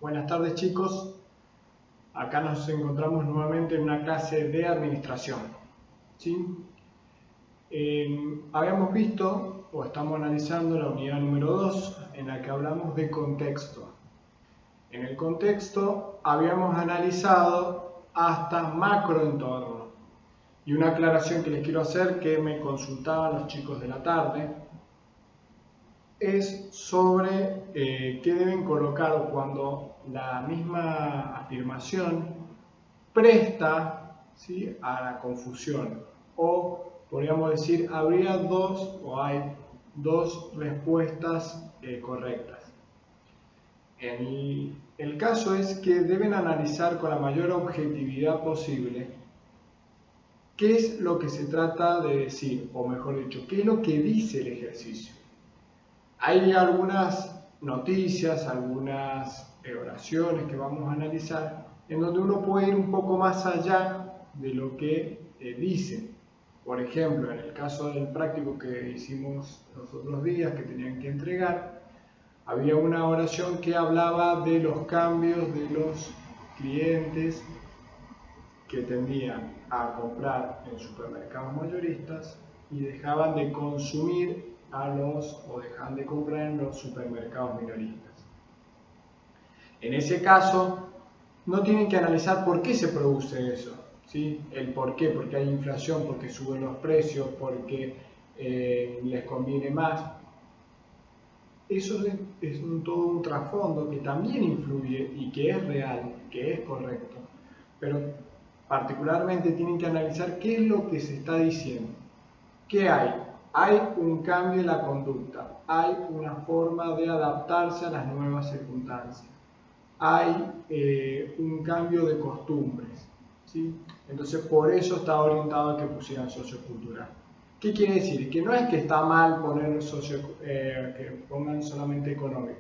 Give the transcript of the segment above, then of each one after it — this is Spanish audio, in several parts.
Buenas tardes chicos, acá nos encontramos nuevamente en una clase de administración. ¿Sí? Habíamos visto o estamos analizando la unidad número 2 en la que hablamos de contexto. En el contexto habíamos analizado hasta macroentorno. Y una aclaración que les quiero hacer que me consultaban los chicos de la tarde es sobre qué deben colocar cuando la misma afirmación presta, ¿sí?, a la confusión, o podríamos decir habría dos o hay dos respuestas correctas. El caso es que deben analizar con la mayor objetividad posible qué es lo que se trata de decir, o mejor dicho, qué es lo que dice el ejercicio. Hay algunas noticias, algunas oraciones que vamos a analizar en donde uno puede ir un poco más allá de lo que dice. Por ejemplo, en el caso del práctico que hicimos los otros días, que tenían que entregar, había una oración que hablaba de los cambios de los clientes que tendían a comprar en supermercados mayoristas y dejaban de consumir o dejan de comprar en los supermercados minoristas. En ese caso, no tienen que analizar por qué se produce eso, ¿sí? El por qué, porque hay inflación, porque suben los precios, porque les conviene más. Eso es todo un trasfondo que también influye y que es real, que es correcto, pero particularmente tienen que analizar qué es lo que se está diciendo. ¿Qué hay? Hay un cambio en la conducta, hay una forma de adaptarse a las nuevas circunstancias, hay un cambio de costumbres, ¿sí? Entonces por eso está orientado a que pusieran sociocultural. ¿Qué quiere decir? Que no es que está mal poner que pongan solamente económico.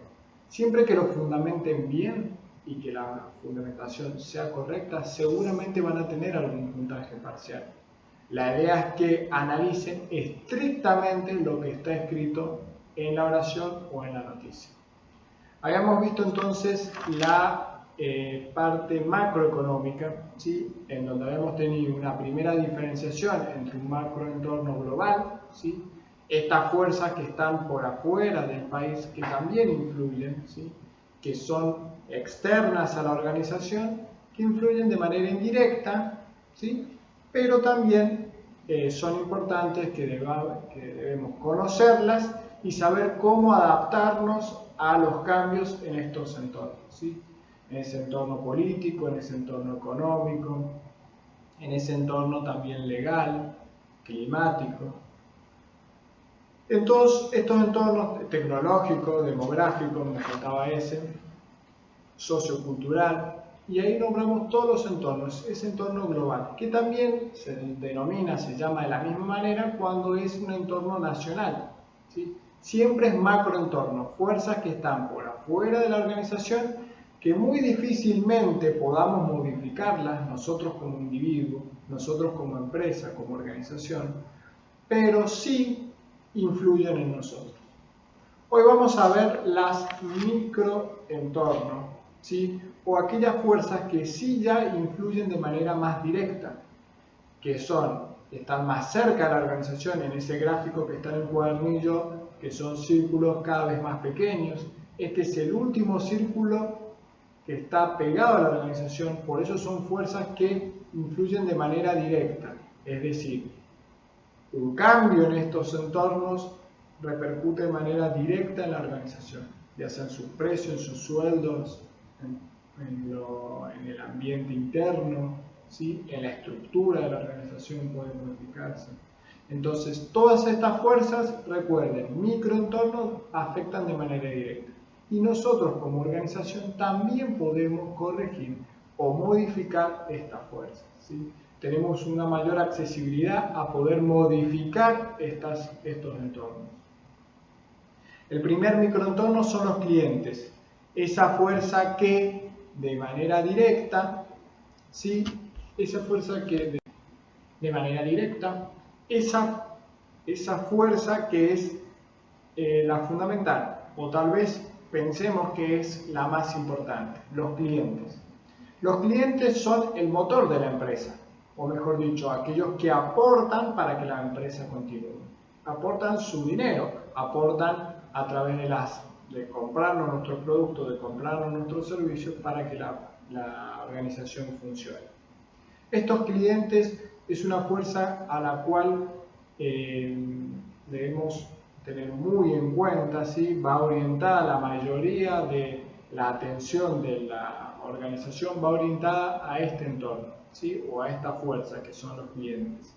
Siempre que lo fundamenten bien y que la fundamentación sea correcta, seguramente van a tener algún puntaje parcial. La idea es que analicen estrictamente lo que está escrito en la oración o en la noticia. Habíamos visto entonces la parte macroeconómica, ¿sí?, en donde habíamos tenido una primera diferenciación entre un macroentorno global, ¿sí?, estas fuerzas que están por afuera del país que también influyen, ¿sí?, que son externas a la organización, que influyen de manera indirecta, ¿sí?, pero también son importantes que debemos conocerlas y saber cómo adaptarnos a los cambios en estos entornos, ¿sí?, en ese entorno político, en ese entorno económico, en ese entorno también legal, climático. En todos estos entornos tecnológicos, demográficos, me faltaba ese, sociocultural, y ahí nombramos todos los entornos, ese entorno global, que también se denomina, se llama de la misma manera cuando es un entorno nacional, ¿sí? Siempre es macroentorno, fuerzas que están por afuera de la organización, que muy difícilmente podamos modificarlas nosotros como individuo, nosotros como empresa, como organización, pero sí influyen en nosotros. Hoy vamos a ver las microentornos, ¿sí?, o aquellas fuerzas que sí ya influyen de manera más directa, que están más cerca de la organización, en ese gráfico que está en el cuadernillo, que son círculos cada vez más pequeños. Este es el último círculo que está pegado a la organización, por eso son fuerzas que influyen de manera directa, es decir, un cambio en estos entornos repercute de manera directa en la organización, ya sea en sus precios, en sus sueldos, en el ambiente interno, ¿sí?, en la estructura de la organización puede modificarse. Entonces, todas estas fuerzas, recuerden, microentornos afectan de manera directa. Y nosotros como organización también podemos corregir o modificar estas fuerzas, ¿sí? Tenemos una mayor accesibilidad a poder modificar estos entornos. El primer microentorno son los clientes, esa fuerza que de manera directa, ¿sí?, esa fuerza que de manera directa, esa fuerza que es la fundamental, o tal vez pensemos que es la más importante, los clientes. Los clientes son el motor de la empresa, o mejor dicho, aquellos que aportan para que la empresa continúe. Aportan su dinero, aportan a través de comprarnos nuestros productos, de comprarnos nuestros servicios para que la organización funcione. Estos clientes es una fuerza a la cual debemos tener muy en cuenta, ¿sí? Va orientada, la mayoría de la atención de la organización va orientada a este entorno, ¿sí? O a esta fuerza que son los clientes.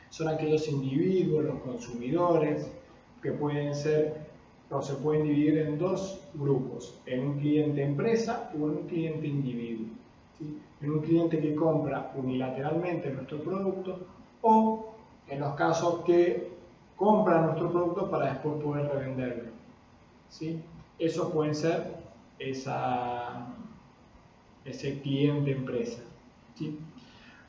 Son aquellos individuos, los consumidores, que pueden ser o se pueden dividir en dos grupos, en un cliente empresa o en un cliente individuo, ¿sí? En un cliente que compra unilateralmente nuestro producto o en los casos que compra nuestro producto para después poder revenderlo, ¿sí? Esos pueden ser ese cliente empresa, ¿sí?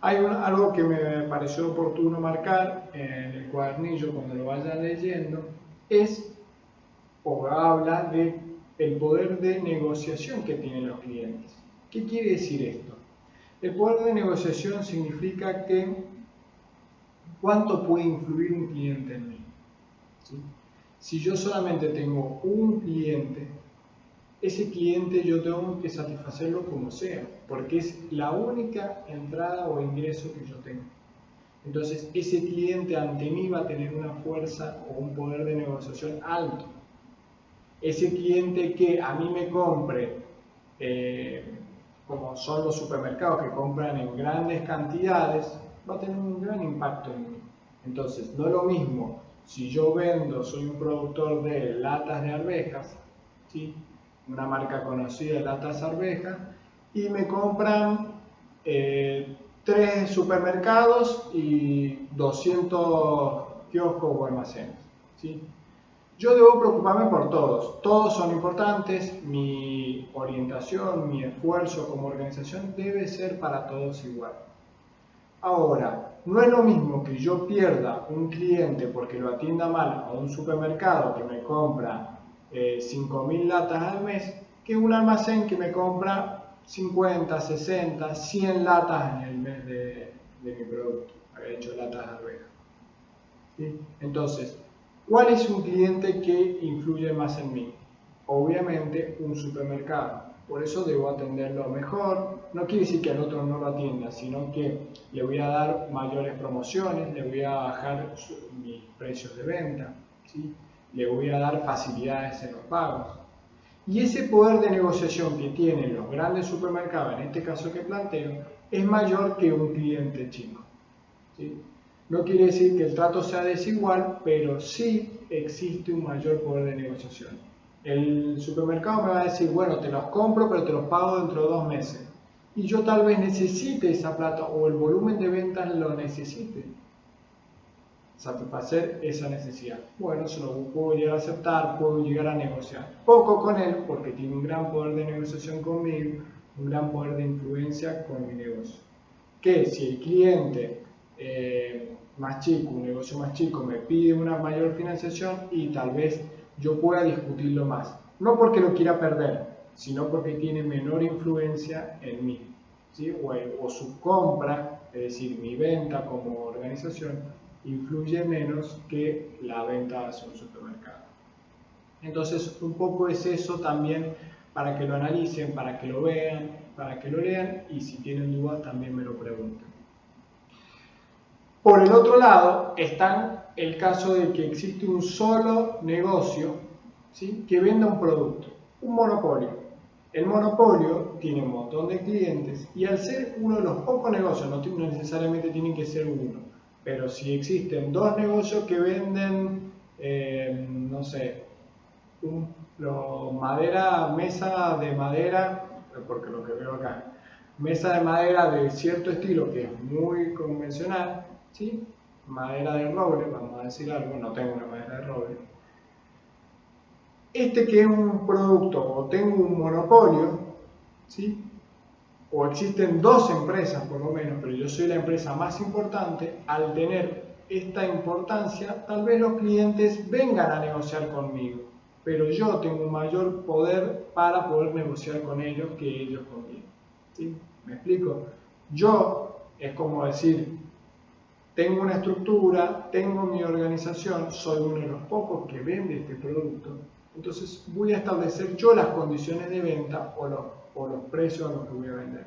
Hay algo que me pareció oportuno marcar en el cuadernillo cuando lo vayan leyendo, habla de el poder de negociación que tienen los clientes. ¿Qué quiere decir esto? El poder de negociación significa que cuánto puede influir un cliente en mí, ¿sí? Si yo solamente tengo un cliente, ese cliente yo tengo que satisfacerlo como sea, porque es la única entrada o ingreso que yo tengo. Entonces, ese cliente ante mí va a tener una fuerza o un poder de negociación alto. Ese cliente que a mí me compre, como son los supermercados que compran en grandes cantidades, va a tener un gran impacto en mí. Entonces, no es lo mismo si yo soy un productor de latas de arvejas, ¿sí? Una marca conocida de latas arvejas, y me compran 3 supermercados y 200 kioscos o almacenes, ¿sí? Yo debo preocuparme por todos son importantes, mi orientación, mi esfuerzo como organización debe ser para todos igual. Ahora, no es lo mismo que yo pierda un cliente porque lo atienda mal a un supermercado que me compra 5.000 latas al mes que un almacén que me compra 50, 60, 100 latas en el mes de mi producto, había hecho latas de arvejas, ¿sí? Entonces, ¿cuál es un cliente que influye más en mí? Obviamente un supermercado. Por eso debo atenderlo mejor. No quiere decir que al otro no lo atienda, sino que le voy a dar mayores promociones, le voy a bajar mis precios de venta, ¿sí? Le voy a dar facilidades en los pagos. Y ese poder de negociación que tienen los grandes supermercados, en este caso que planteo, es mayor que un cliente chico, ¿sí? No quiere decir que el trato sea desigual, pero sí existe un mayor poder de negociación. El supermercado me va a decir, bueno, te los compro, pero te los pago dentro de 2 meses. Y yo tal vez necesite esa plata o el volumen de ventas lo necesite. Satisfacer esa necesidad. Bueno, se lo puedo llegar a aceptar, puedo llegar a negociar. Poco con él, porque tiene un gran poder de negociación conmigo, un gran poder de influencia con mi negocio. Que si el cliente más chico, un negocio más chico, me pide una mayor financiación y tal vez yo pueda discutirlo más. No porque lo quiera perder, sino porque tiene menor influencia en mí, ¿sí? O su compra, es decir, mi venta como organización, influye menos que la venta hacia un supermercado. Entonces, un poco es eso también para que lo analicen, para que lo vean, para que lo lean y si tienen dudas también me lo pregunten. Por el otro lado está el caso de que existe un solo negocio, ¿sí? Que venda un producto, un monopolio. El monopolio tiene un montón de clientes y al ser uno de los pocos negocios, no necesariamente tienen que ser uno, pero si existen 2 negocios que venden, no sé, mesa de madera, porque lo que veo acá, mesa de madera de cierto estilo que es muy convencional, ¿sí? Madera de roble, vamos a decir algo, no tengo una madera de roble. Este que es un producto o tengo un monopolio, ¿sí? O existen 2 empresas por lo menos, pero yo soy la empresa más importante, al tener esta importancia, tal vez los clientes vengan a negociar conmigo. pero yo tengo un mayor poder para poder negociar con ellos que ellos conmigo. ¿Sí? ¿Me explico? Yo, es como decir, tengo una estructura, tengo mi organización, soy uno de los pocos que vende este producto, entonces voy a establecer yo las condiciones de venta o los precios a los que voy a vender,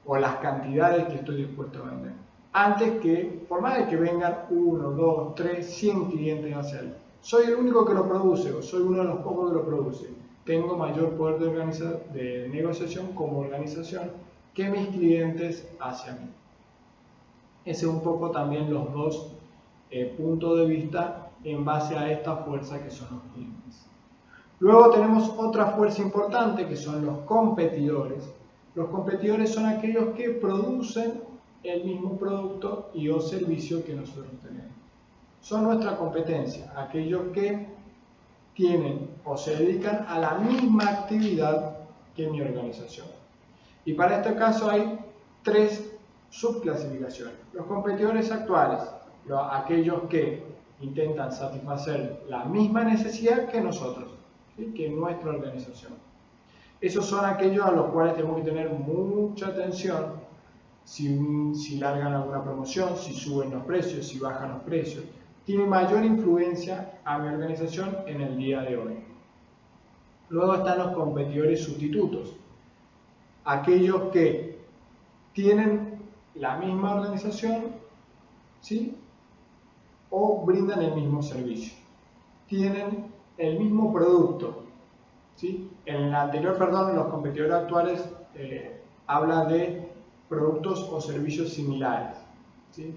o las cantidades que estoy dispuesto a vender. Antes que, por más de que vengan 1, 2, 3, 100 clientes a hacerlo, soy el único que lo produce o soy uno de los pocos que lo produce. Tengo mayor poder de negociación como organización que mis clientes hacia mí. Ese es un poco también los dos puntos de vista en base a esta fuerza que son los clientes. Luego tenemos otra fuerza importante que son los competidores. Los competidores son aquellos que producen el mismo producto y o servicio que nosotros tenemos. Son nuestra competencia, aquellos que tienen o se dedican a la misma actividad que mi organización. Y para este caso hay 3 subclasificaciones. Los competidores actuales, aquellos que intentan satisfacer la misma necesidad que nosotros, ¿sí? Que nuestra organización. Esos son aquellos a los cuales tenemos que tener mucha atención si largan alguna promoción, si suben los precios, si bajan los precios. Tiene mayor influencia a mi organización en el día de hoy. Luego están los competidores sustitutos, aquellos que tienen la misma organización, ¿sí? O brindan el mismo servicio, tienen el mismo producto, ¿sí? En el anterior, los competidores actuales habla de productos o servicios similares, ¿sí?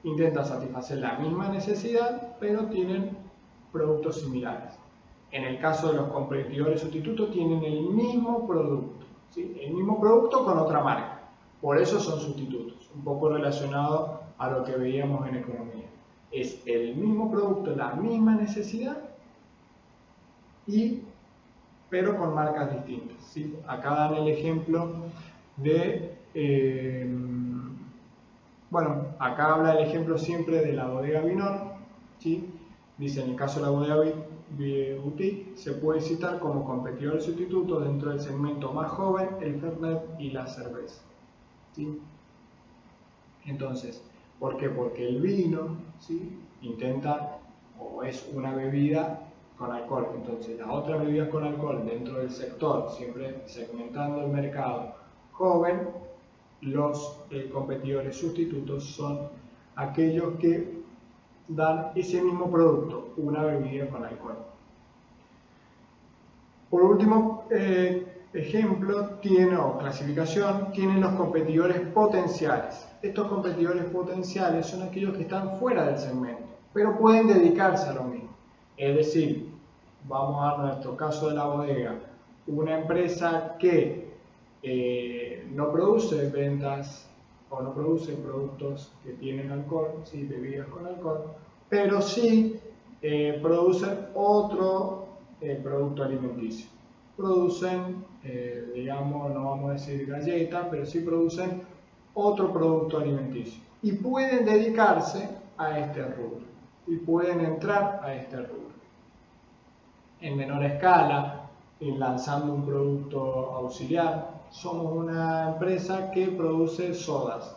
Intentan satisfacer la misma necesidad, pero tienen productos similares. En el caso de los competidores sustitutos, tienen el mismo producto, ¿sí? El mismo producto con otra marca. Por eso son sustitutos, un poco relacionado a lo que veíamos en economía. Es el mismo producto, la misma necesidad, pero con marcas distintas, ¿sí? Acá dan el ejemplo de... acá habla el ejemplo siempre de la bodega Vinor, ¿sí? Dice, en el caso de la bodega Boutique, se puede citar como competidor sustituto dentro del segmento más joven, el Fernet y la cerveza, ¿sí? Entonces, ¿por qué? Porque el vino, ¿sí? Intenta, o es una bebida con alcohol, entonces las otras bebidas con alcohol dentro del sector, siempre segmentando el mercado joven, los competidores sustitutos son aquellos que dan ese mismo producto, una bebida con alcohol. Por último, ejemplo, clasificación, tienen los competidores potenciales. Estos competidores potenciales son aquellos que están fuera del segmento, pero pueden dedicarse a lo mismo. Es decir, vamos a nuestro caso de la bodega, una empresa que no produce ventas o no produce productos que tienen alcohol, ¿sí? Bebidas con alcohol, pero sí producen otro producto alimenticio. Producen, digamos, no vamos a decir galletas, pero sí producen otro producto alimenticio y pueden dedicarse a este rubro y pueden entrar a este rubro. En menor escala, lanzando un producto auxiliar, somos una empresa que produce sodas,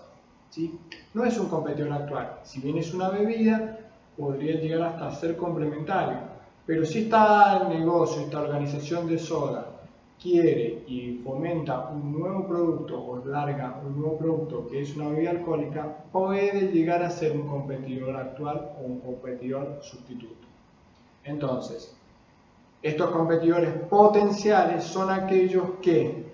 ¿sí? No es un competidor actual, si bien es una bebida, podría llegar hasta ser complementario, pero si esta negocio, esta organización de soda quiere y fomenta un nuevo producto o larga un nuevo producto que es una bebida alcohólica, puede llegar a ser un competidor actual o un competidor sustituto. Entonces, estos competidores potenciales son aquellos que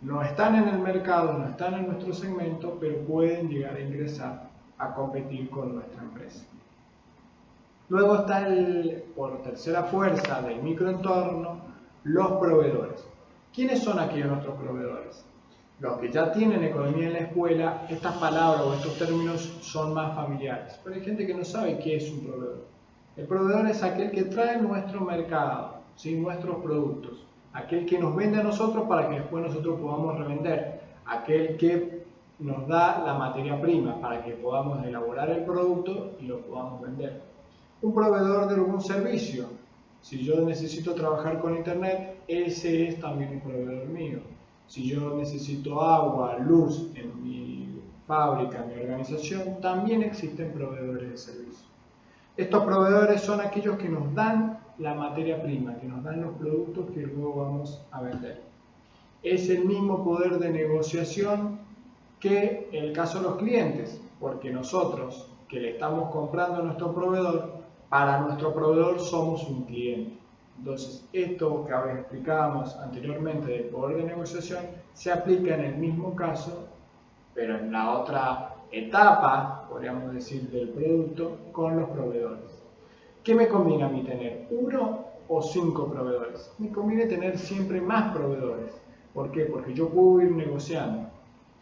no están en el mercado, no están en nuestro segmento, pero pueden llegar a ingresar a competir con nuestra empresa. Luego está por tercera fuerza del microentorno, los proveedores. ¿Quiénes son aquellos nuestros proveedores? Los que ya tienen economía en la escuela, estas palabras o estos términos son más familiares, pero hay gente que no sabe qué es un proveedor. El proveedor es aquel que trae nuestro mercado, ¿sí? Nuestros productos, aquel que nos vende a nosotros para que después nosotros podamos revender, aquel que nos da la materia prima para que podamos elaborar el producto y lo podamos vender. Un proveedor de algún servicio, Si yo necesito trabajar con internet, ese es también un proveedor mío. Si yo necesito agua, luz en mi fábrica, en mi organización, también existen proveedores de servicio. Estos proveedores son aquellos que nos dan la materia prima, que nos dan los productos que luego vamos a vender. Es el mismo poder de negociación que en el caso de los clientes, porque nosotros que le estamos comprando a nuestro proveedor, para nuestro proveedor somos un cliente. Entonces, esto que ahora explicábamos anteriormente del poder de negociación se aplica en el mismo caso, pero en la otra etapa, podríamos decir, del producto con los proveedores. ¿Qué me conviene a mí tener? ¿1 o 5 proveedores? Me conviene tener siempre más proveedores. ¿Por qué? Porque yo puedo ir negociando.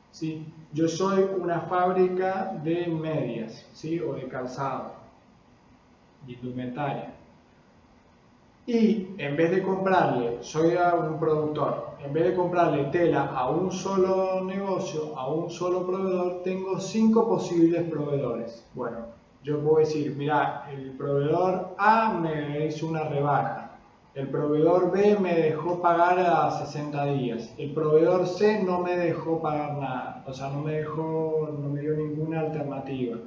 ¿Sí? Yo soy una fábrica de medias, ¿sí? O de calzado, de indumentaria. Y en vez de comprarle, soy un productor, en vez de comprarle tela a un solo negocio, a un solo proveedor, tengo 5 posibles proveedores. Bueno, yo puedo decir, mira, el proveedor A me hizo una rebaja, el proveedor B me dejó pagar a 60 días, el proveedor C no me dejó pagar nada, o sea, no me dio ninguna alternativa.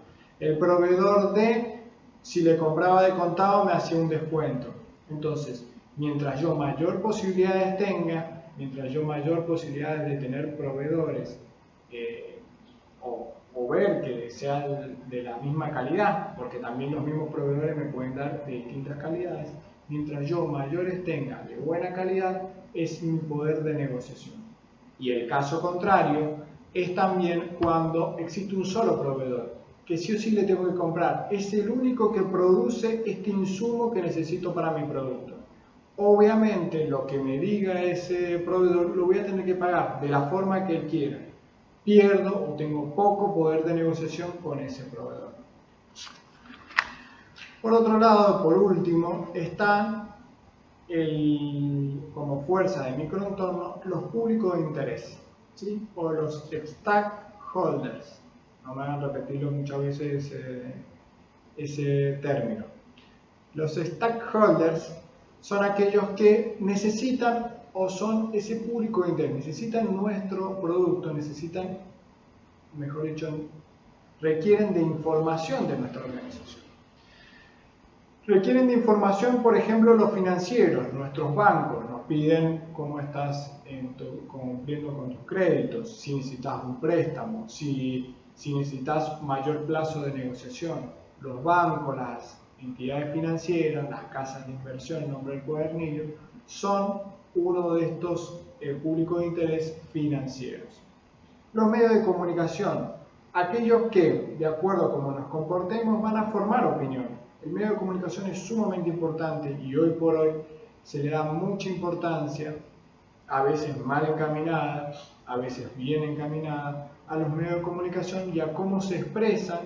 El proveedor D, si le compraba de contado, me hacía un descuento. Entonces, mientras yo mayor posibilidades tenga, mientras yo mayor posibilidades de tener proveedores o ver que sean de la misma calidad, porque también los mismos proveedores me pueden dar de distintas calidades, mientras yo mayores tenga de buena calidad, es mi poder de negociación. Y el caso contrario es también cuando existe un solo proveedor, que sí o sí le tengo que comprar. Es el único que produce este insumo que necesito para mi producto. Obviamente lo que me diga ese proveedor lo voy a tener que pagar de la forma que él quiera. Pierdo o tengo poco poder de negociación con ese proveedor. Por otro lado, por último, están como fuerza de microentorno los públicos de interés, ¿sí? O los stakeholders. No me van a repetirlo muchas veces ese término. Los stakeholders son aquellos que necesitan o son ese público de interés, necesitan nuestro producto, necesitan, mejor dicho, requieren de información de nuestra organización. Requieren de información, por ejemplo, los financieros, nuestros bancos nos piden cómo estás cumpliendo con tus créditos, si necesitas un préstamo, si necesitas mayor plazo de negociación. Los bancos, las entidades financieras, las casas de inversión en nombre del cuadernillo, son uno de estos públicos de interés financieros. Los medios de comunicación, aquellos que, de acuerdo a cómo nos comportemos, van a formar opinión. El medio de comunicación es sumamente importante y hoy por hoy se le da mucha importancia, a veces mal encaminada, a veces bien encaminada, a los medios de comunicación y a cómo se expresan,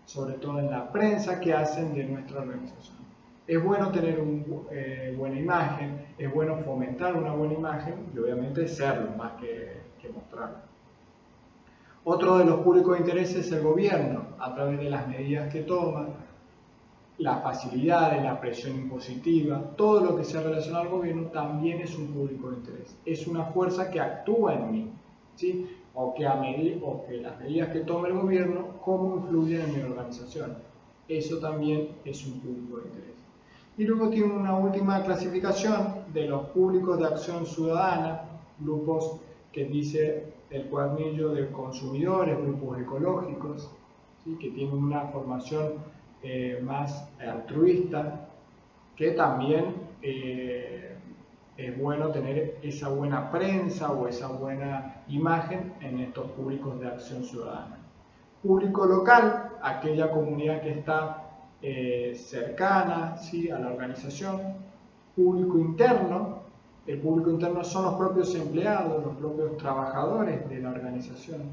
sobre todo en la prensa que hacen de nuestra organización. Es bueno tener una buena imagen, es bueno fomentar una buena imagen y obviamente serlo más que mostrarlo. Otro de los públicos de interés es el gobierno, a través de las medidas que toma, las facilidades, la presión impositiva, todo lo que sea relacionado al gobierno también es un público de interés. Es una fuerza que actúa en mí, ¿sí? O que las medidas que toma el gobierno, cómo influyen en mi organización. Eso también es un público de interés. Y luego tiene una última clasificación de los públicos de acción ciudadana, grupos que dice el cuadernillo de consumidores, grupos ecológicos, ¿sí? Que tienen una formación más altruista, que también es bueno tener esa buena prensa o esa buena imagen en estos públicos de acción ciudadana. Público local, aquella comunidad que está cercana, ¿sí? A la organización. Público interno, el público interno son los propios empleados, los propios trabajadores de la organización.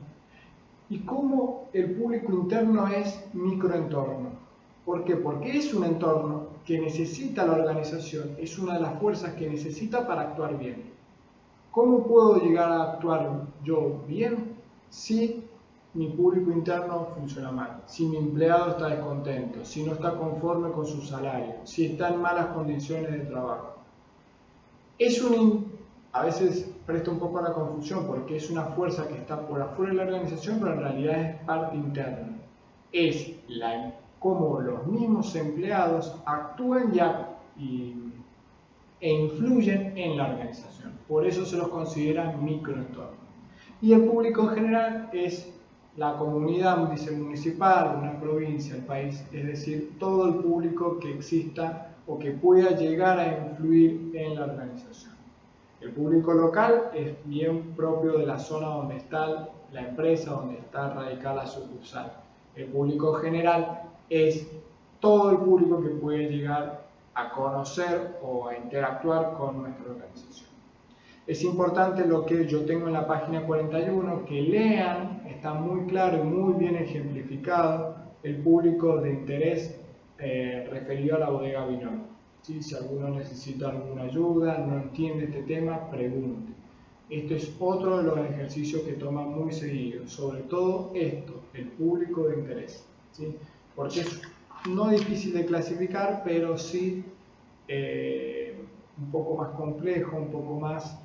¿Y cómo el público interno es microentorno? ¿Por qué? Porque es un entorno que necesita la organización, es una de las fuerzas que necesita para actuar bien. ¿Cómo puedo llegar a actuar yo bien? Si mi público interno funciona mal, si mi empleado está descontento, si no está conforme con su salario, si está en malas condiciones de trabajo. A veces presta un poco a la confusión porque es una fuerza que está por afuera de la organización, pero en realidad es parte interna. Es cómo los mismos empleados actúan e influyen en la organización. Por eso se los considera microentornos. Y el público en general es la comunidad municipal, una provincia, el país, es decir, todo el público que exista o que pueda llegar a influir en la organización. El público local es bien propio de la zona donde está la empresa, donde está radicada la sucursal. El público general es todo el público que puede llegar a conocer o a interactuar con nuestra organización. Es importante lo que yo tengo en la página 41, que lean, está muy claro y muy bien ejemplificado el público de interés referido a la bodega Vinol. ¿Sí? Si alguno necesita alguna ayuda, no entiende este tema, pregunte. Esto es otro de los ejercicios que toman muy seguido, sobre todo esto, el público de interés. ¿Sí? Porque es no difícil de clasificar, pero sí un poco más complejo, un poco más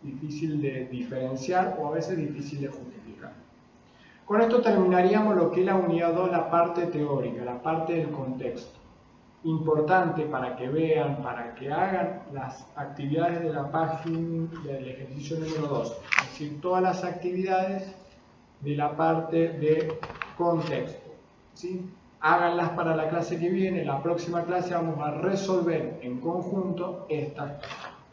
difícil de diferenciar o a veces difícil de justificar. Con esto terminaríamos lo que es la unidad 2, la parte teórica, la parte del contexto. Importante para que vean, para que hagan las actividades de la página del ejercicio número 2, es decir, todas las actividades de la parte de contexto. ¿Sí? Háganlas para la clase que viene. En la próxima clase vamos a resolver en conjunto estos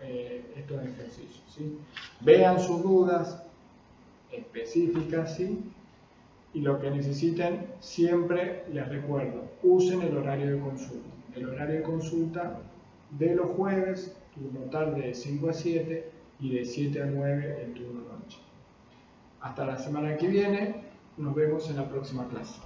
ejercicios. ¿Sí? Vean sus dudas específicas, ¿sí? Y lo que necesiten, siempre les recuerdo, usen el horario de consulta. El horario de consulta de los jueves, turno tarde de 5 a 7 y de 7 a 9 el turno noche. Hasta la semana que viene, nos vemos en la próxima clase.